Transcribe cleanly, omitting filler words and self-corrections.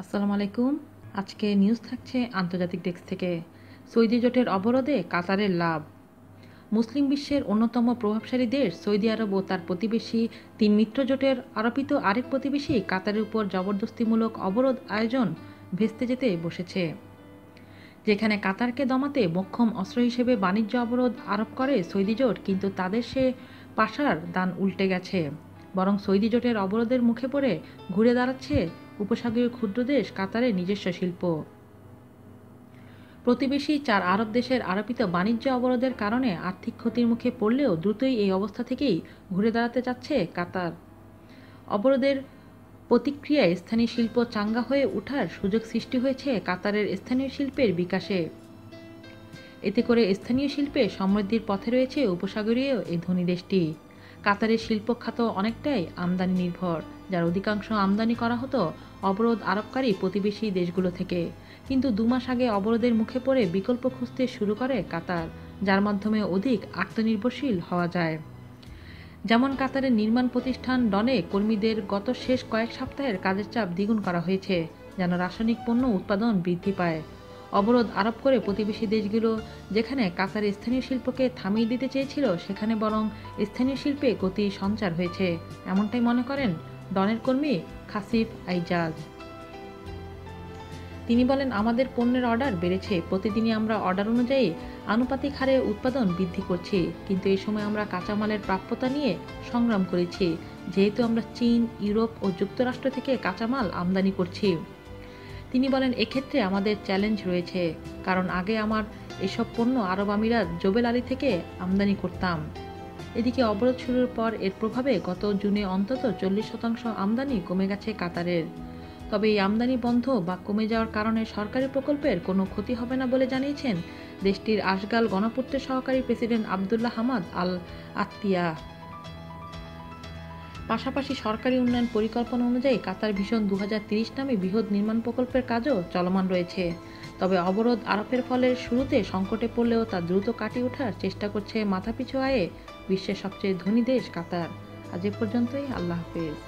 আসসালামু আলাইকুম। আজকে নিউজ থাকছে আন্তর্জাতিক ডেস্ক থেকে। সৌদি জোটের অবরোধে কাতারের লাভ। মুসলিম বিশ্বের অন্যতম প্রভাবশালী দেশ সৌদি আরব ও তার প্রতিবেশী তিন মিত্র জোটের আরোপিত আরেক প্রতিবেশী কাতারের উপর জবরদস্তিমূলক অবরোধ আয়োজন ভেস্তে যেতে বসেছে। যেখানে কাতারকে দমাতে মোক্ষম অস্ত্র হিসেবে বাণিজ্য অবরোধ আরোপ করে সৌদি জোট, কিন্তু তাদের সে পাশার দান উল্টে গেছে। বরং সৌদি জোটের অবরোধের মুখে পড়ে ঘুরে দাঁড়াচ্ছে উপসাগরীয় ক্ষুদ্র দেশ কাতারের নিজস্ব শিল্প। প্রতিবেশী চার আরব দেশের আরোপিত বাণিজ্য অবরোধের কারণে আর্থিক ক্ষতির মুখে পড়লেও দ্রুতই এই অবস্থা থেকেই ঘুরে দাঁড়াতে চাচ্ছে কাতার। অবরোধের প্রতিক্রিয়ায় স্থানীয় শিল্প চাঙ্গা হয়ে ওঠার সুযোগ সৃষ্টি হয়েছে কাতারের স্থানীয় শিল্পের বিকাশে। এতে করে স্থানীয় শিল্পে সমৃদ্ধির পথে রয়েছে উপসাগরীয় এই ধনী দেশটি। কাতারের শিল্প খাত অনেকটাই আমদানি নির্ভর, যার অধিকাংশ আমদানি করা হতো অবরোধ আরোপকারী প্রতিবেশী দেশগুলো থেকে। কিন্তু 2 মাস আগে অবরোধের মুখে পড়ে বিকল্প খুঁজতে শুরু করে কাতার, যার মাধ্যমে অধিক আত্মনির্ভরশীল হওয়া যায়। যেমন কাতারের নির্মাণ প্রতিষ্ঠান ডনে কর্মীদের গত শেষ কয়েক সপ্তাহের কাজের চাপ দ্বিগুণ করা হয়েছে, যেন রাসায়নিক পণ্য উৎপাদন বৃদ্ধি পায়। অবরোধ আরোপ করে প্রতিবেশী দেশগুলো যেখানে কাতারের স্থানীয় শিল্পকে থামিয়ে দিতে চেয়েছিল, সেখানে বরং স্থানীয় শিল্পে গতি সঞ্চার হয়েছে, এমনটাই মনে করেন ডনের কর্মী খাসিফ আইজাজ। তিনি বলেন, আমাদের পণ্যের অর্ডার বেড়েছে, প্রতিদিনই আমরা অর্ডার অনুযায়ী আনুপাতিক হারে উৎপাদন বৃদ্ধি করছি, কিন্তু এই সময় আমরা কাঁচামালের প্রাপ্যতা নিয়ে সংগ্রাম করেছি, যেহেতু আমরা চীন, ইউরোপ ও যুক্তরাষ্ট্র থেকে কাঁচামাল আমদানি করছি। তিনি বলেন, এক্ষেত্রে আমাদের চ্যালেঞ্জ রয়েছে, কারণ আগে আমার এসব পণ্য আরব আমিরাত জবেল আলী থেকে আমদানি করতাম। এদিকে অবরোধ শুরুর পর এর প্রভাবে গত জুনে অন্তত 40% আমদানি কমে গেছে কাতারের। তবে এই আমদানি বন্ধ বা কমে যাওয়ার কারণে সরকারি প্রকল্পের কোনো ক্ষতি হবে না বলে জানিয়েছেন দেশটির আশগাল গণপূর্তের সহকারী প্রেসিডেন্ট আবদুল্লাহ হামাদ আল আত্তিয়া। পাশাপাশি সরকারি উন্নয়ন পরিকল্পনা অনুযায়ী কাতার ভিশন 2030 নামে বৃহৎ নির্মাণ প্রকল্পের কাজও চলমান রয়েছে। তবে অবরোধ আরোপের ফলে শুরুতে সংকটে পড়লেও তা দ্রুত কাটিয়ে ওঠার চেষ্টা করছে মাথাপিছু আয়ে বিশ্বের সবচেয়ে ধনী দেশ কাতার। আজ এ পর্যন্তই। আল্লাহ হাফেজ।